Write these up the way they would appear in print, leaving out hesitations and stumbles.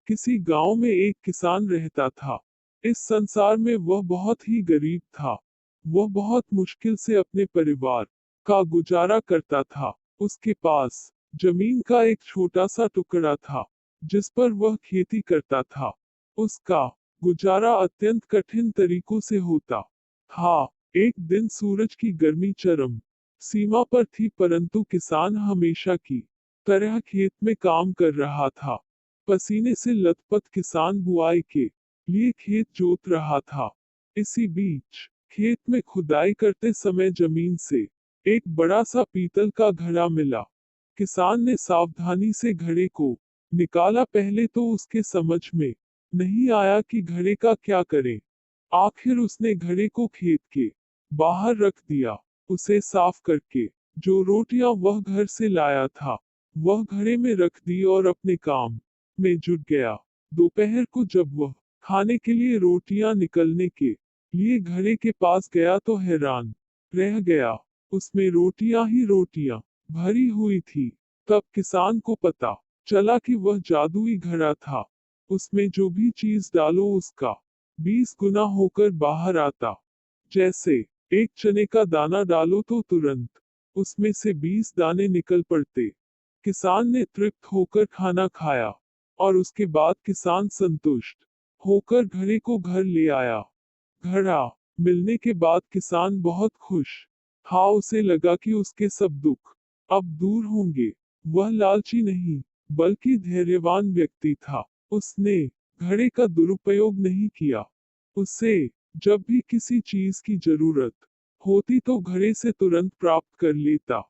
किसी गांव में एक किसान रहता था। इस संसार में वह बहुत ही गरीब था। वह बहुत मुश्किल से अपने परिवार का गुजारा करता था। उसके पास जमीन का एक छोटा सा टुकड़ा था, जिस पर वह खेती करता था। उसका गुजारा अत्यंत कठिन तरीकों से होता था। एक दिन सूरज की गर्मी चरम सीमा पर थी, परंतु किसान हमेशा की तरह खेत में काम कर रहा था। पसीने से लथपथ किसान बुआई के लिए खेत जोत रहा था। इसी बीच खेत में खुदाई करते समय जमीन से एक बड़ा सा पीतल का घड़ा मिला। किसान ने सावधानी से घड़े को निकाला। पहले तो उसके समझ में नहीं आया कि घड़े का क्या करें। आखिर उसने घड़े को खेत के बाहर रख दिया। उसे साफ करके जो रोटियां वह घर से लाया था, वह घड़े में रख दी और अपने काम में जुट गया। दोपहर को जब वह खाने के लिए रोटियां निकलने के लिए घड़े के पास गया तो हैरान रह गया। उसमें रोटियां ही रोटियां भरी हुई थी। तब किसान को पता चला कि वह जादुई घड़ा था। उसमें जो भी चीज डालो उसका 20 गुना होकर बाहर आता। जैसे एक चने का दाना डालो तो तुरंत उसमें से 20 दाने निकल पड़ते। किसान ने तृप्त होकर खाना खाया और उसके बाद किसान संतुष्ट होकर घड़े को घर ले आया। घड़ा मिलने के बाद किसान बहुत खुश था। उसे लगा कि उसके सब दुख अब दूर होंगे। वह लालची नहीं, बल्कि धैर्यवान व्यक्ति था। उसने घड़े का दुरुपयोग नहीं किया। उसे जब भी किसी चीज की जरूरत होती तो घड़े से तुरंत प्राप्त कर लेता।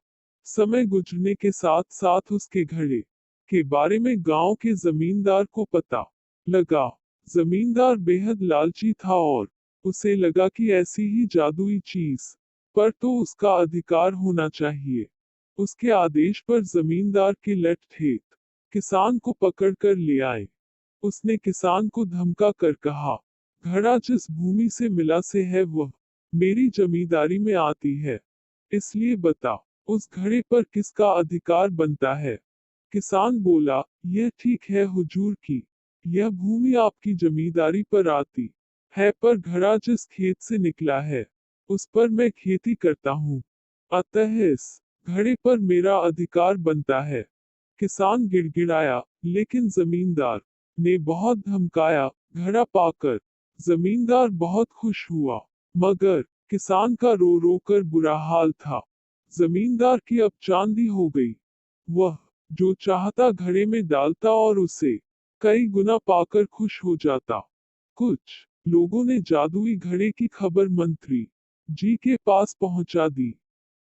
समय गुजरने के साथ साथ उसके घड़े के बारे में गांव के जमींदार को पता लगा। जमींदार बेहद लालची था और उसे लगा कि ऐसी ही जादुई चीज पर तो उसका अधिकार होना चाहिए। उसके आदेश पर जमींदार के लट ठेठ किसान को पकड़ कर ले आए। उसने किसान को धमका कर कहा, घड़ा जिस भूमि से मिला से है वह मेरी जमींदारी में आती है। इसलिए बता, उस घड़े पर किसका अधिकार बनता है। किसान बोला, यह ठीक है हुजूर की, यह भूमि आपकी जमींदारी पर आती है, पर घड़ा जिस खेत से निकला है उस पर मैं खेती करता हूँ, अतः इस घड़े पर मेरा अधिकार बनता है। किसान गिड़गिड़ाया, लेकिन जमींदार ने बहुत धमकाया। घड़ा पाकर जमींदार बहुत खुश हुआ, मगर किसान का रो रो कर बुरा हाल था। जमींदार की अब चांदी हो गई। वह जो चाहता घड़े में डालता और उसे कई गुना पाकर खुश हो जाता। कुछ लोगों ने जादुई घड़े की खबर मंत्री जी के पास पहुंचा दी।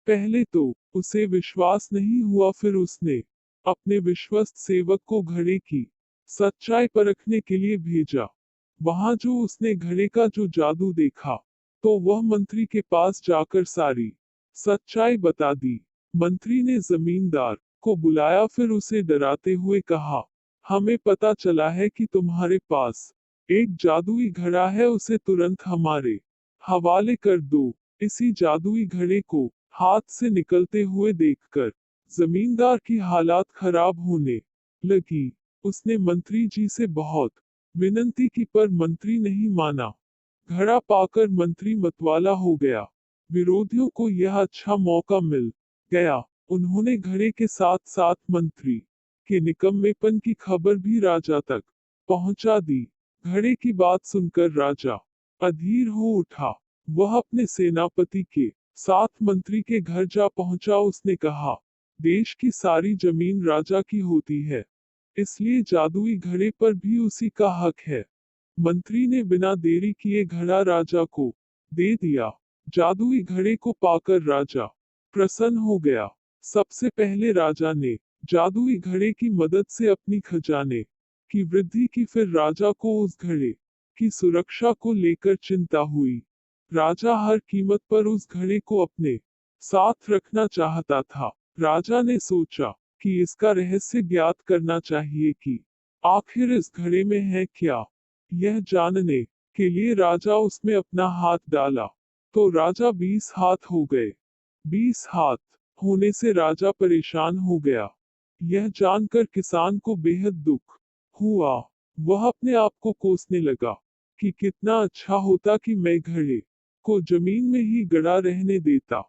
पहले तो उसे विश्वास नहीं हुआ, फिर उसने अपने विश्वस्त सेवक को घड़े की सच्चाई परखने के लिए भेजा। वहां जो उसने घड़े का जो जादू देखा, तो वह मंत्री के पास जाकर सारी सच्चाई बता दी। मंत्री ने जमींदार को बुलाया, फिर उसे डराते हुए कहा, हमें पता चला है कि तुम्हारे पास एक जादुई घड़ा है, उसे तुरंत हमारे हवाले कर दो। इसी जादुई घड़े को हाथ से निकलते हुए देखकर जमींदार की हालात खराब होने लगी। उसने मंत्री जी से बहुत विनती की, पर मंत्री नहीं माना। घड़ा पाकर मंत्री मतवाला हो गया। विरोधियों को यह अच्छा मौका मिल गया। उन्होंने घड़े के साथ साथ मंत्री के निकम्मेपन की खबर भी राजा तक पहुंचा दी। घड़े की बात सुनकर राजा अधीर हो उठा। वह अपने सेनापति के साथ मंत्री के घर जा पहुंचा। उसने कहा, देश की सारी जमीन राजा की होती है, इसलिए जादुई घड़े पर भी उसी का हक है। मंत्री ने बिना देरी किए घड़ा राजा को दे दिया। जादुई घड़े को पाकर राजा प्रसन्न हो गया। सबसे पहले राजा ने जादुई घड़े की मदद से अपनी खजाने की वृद्धि की, फिर राजा को उस घड़े की सुरक्षा को लेकर चिंता हुई। राजा हर कीमत पर उस घड़े को अपने साथ रखना चाहता था। राजा ने सोचा कि इसका रहस्य ज्ञात करना चाहिए कि आखिर इस घड़े में है क्या। यह जानने के लिए राजा उसमें अपना हाथ डाला, तो राजा 20 हाथ हो गए। 20 हाथ होने से राजा परेशान हो गया। यह जानकर किसान को बेहद दुख हुआ। वह अपने आप को कोसने लगा कि कितना अच्छा होता कि मैं घड़े को जमीन में ही गड़ा रहने देता।